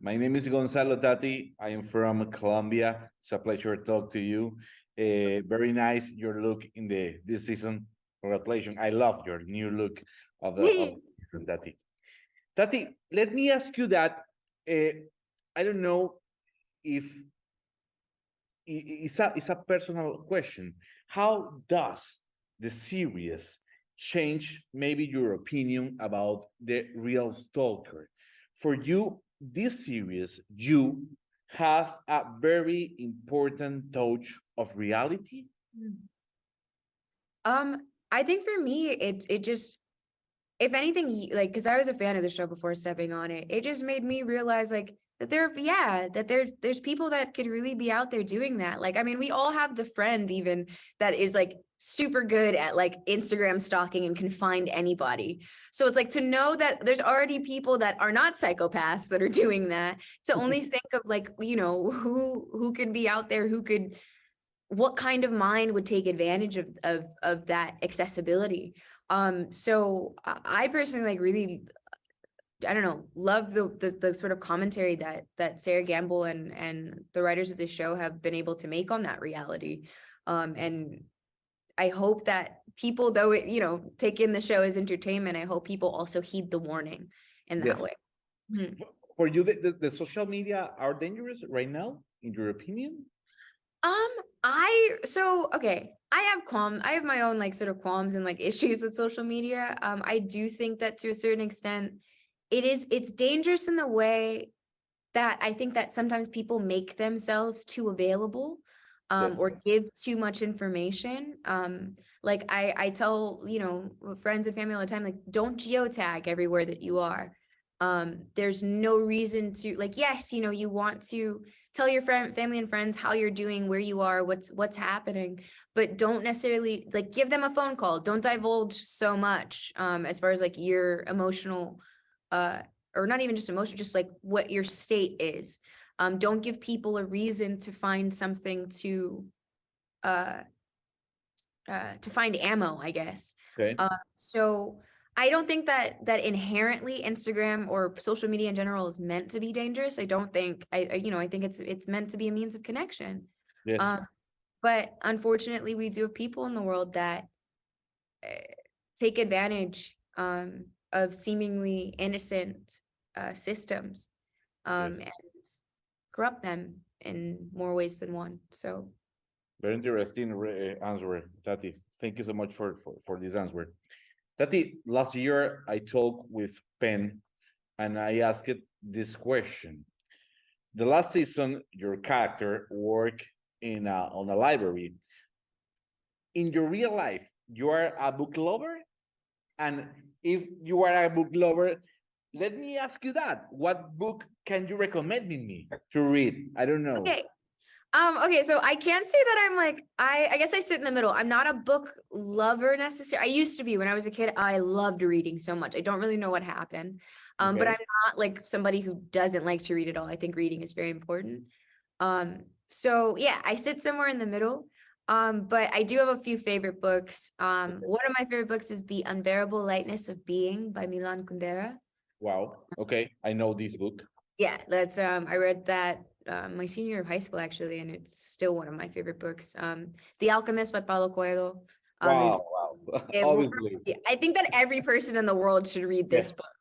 My name is Gonzalo Tati. I am from Colombia. It's a pleasure to talk to you. Very nice your look in this season. Congratulations. I love your new look of the season, Tati. Tati, let me ask you that. I don't know if it's a personal question. How does the series change maybe your opinion about the real stalker? For you, this series, you have a very important touch of reality. I think for me, it just, if anything, like, because I was a fan of the show before stepping on it, it just made me realize like there's people that could really be out there doing that. Like, I mean, we all have the friend even that is like super good at like Instagram stalking and can find anybody. So it's like to know that there's already people that are not psychopaths that are doing that, to only think of like, who could be out there, what kind of mind would take advantage of that accessibility. So I personally like really, I don't know, love the sort of commentary that Sarah Gamble and the writers of the show have been able to make on that reality. And I hope that people, though it, take in the show as entertainment, I hope people also heed the warning in that Yes. way. For you, the social media are dangerous right now, in your opinion? I have my own like sort of qualms and like issues with social media. I do think that to a certain extent, it's dangerous in the way that I think that sometimes people make themselves too available, Yes. or give too much information. Like I tell, friends and family all the time, like, don't geotag everywhere that you are. There's no reason to, like, yes, you want to tell your family and friends how you're doing, where you are, what's happening, but don't necessarily like give them a phone call. Don't divulge so much, as far as like your emotional, or not even just emotional, just like what your state is. Don't give people a reason to find something to find ammo, I guess. Okay. So I don't think that inherently Instagram or social media in general is meant to be dangerous. I don't think I think it's meant to be a means of connection. Yes. But unfortunately, we do have people in the world that take advantage of seemingly innocent systems, Yes. and corrupt them in more ways than one. So Very interesting answer, Tati. Thank you so much for this answer. Tati, last year I talked with Penn and I asked this question. The last season, your character worked on a library. In your real life, you are a book lover? And if you are a book lover, let me ask you that. What book can you recommend me to read? I don't know. Okay, so I can't say that I'm like, I guess I sit in the middle. I'm not a book lover necessarily. I used to be when I was a kid. I loved reading so much. I don't really know what happened. But Okay. I'm not like somebody who doesn't like to read at all. I think reading is very important. So yeah, I sit somewhere in the middle. But I do have a few favorite books. One of my favorite books is The Unbearable Lightness of Being by Milan Kundera. Wow. Okay. I know this book. Yeah, that's I read that my senior year of high school actually, and it's still one of my favorite books. The Alchemist by Paulo Coelho. Is Wow. Wow. it, Obviously. yeah, I think that every person in the world should read this Yes. book,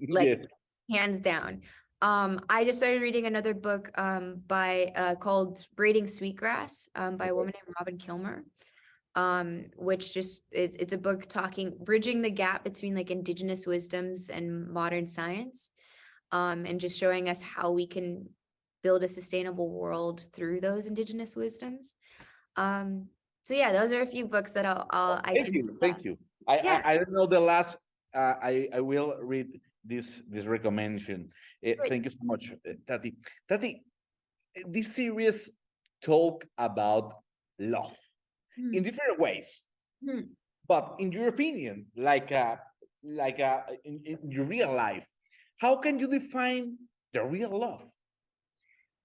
like Yes. hands down. I just started reading another book by called Braiding Sweetgrass by a woman named Robin Kilmer. Which just it's a book bridging the gap between like indigenous wisdoms and modern science. And just showing us how we can build a sustainable world through those indigenous wisdoms. So yeah, those are a few books that I Thank can you. Thank you. suggest. Yeah, I don't know the last. I will read this recommendation. great. Thank you so much, Tati. Tati, this series talk about love in different ways, Hmm. but in your opinion, in your real life, how can you define the real love?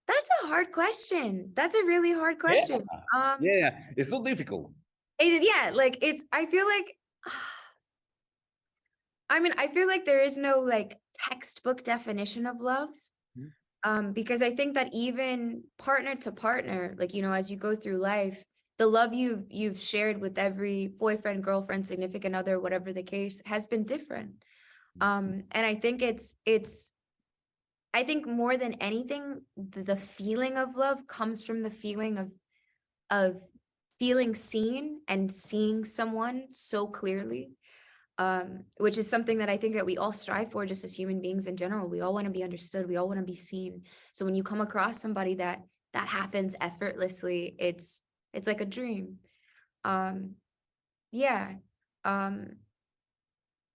That's a hard question. That's a really hard Yeah, question. Um, yeah, it's so difficult. yeah, like I feel like, I mean, I feel like there is no like textbook definition of love. Because I think that even partner to partner, like, as you go through life, the love you've shared with every boyfriend, girlfriend, significant other, whatever the case, has been different. And I think I think more than anything, the feeling of love comes from the feeling of feeling seen and seeing someone so clearly, which is something that I think that we all strive for just as human beings in general. We all want to be understood. We all want to be seen. So when you come across somebody that happens effortlessly, it's like a dream. Yeah.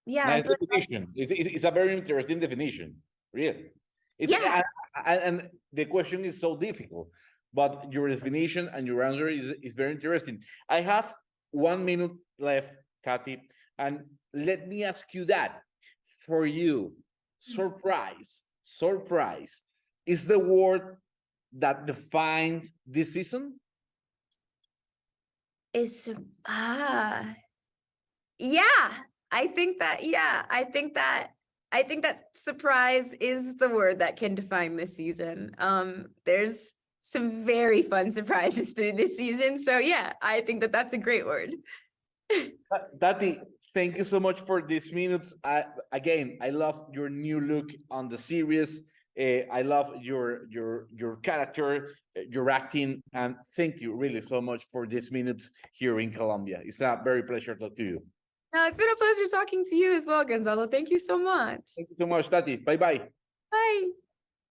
Yeah, I Nice feel like definition. It's a very interesting definition, really. It's yeah. and the question is so difficult, but your definition and your answer is very interesting. I have 1 minute left, Tati, and let me ask you that. For you, surprise is the word that defines this season? Is yeah, I think that, I think that surprise is the word that can define this season. There's some very fun surprises through this season. So yeah, I think that that's a great word. Tati, thank you so much for these minutes. Again, I love your new look on the series. I love your character, your acting, and thank you really so much for these minutes here in Colombia. It's a very pleasure to talk to you. No, it's been a pleasure talking to you as well, Gonzalo. Thank you so much. Thank you so much, Tati. Bye bye. Bye.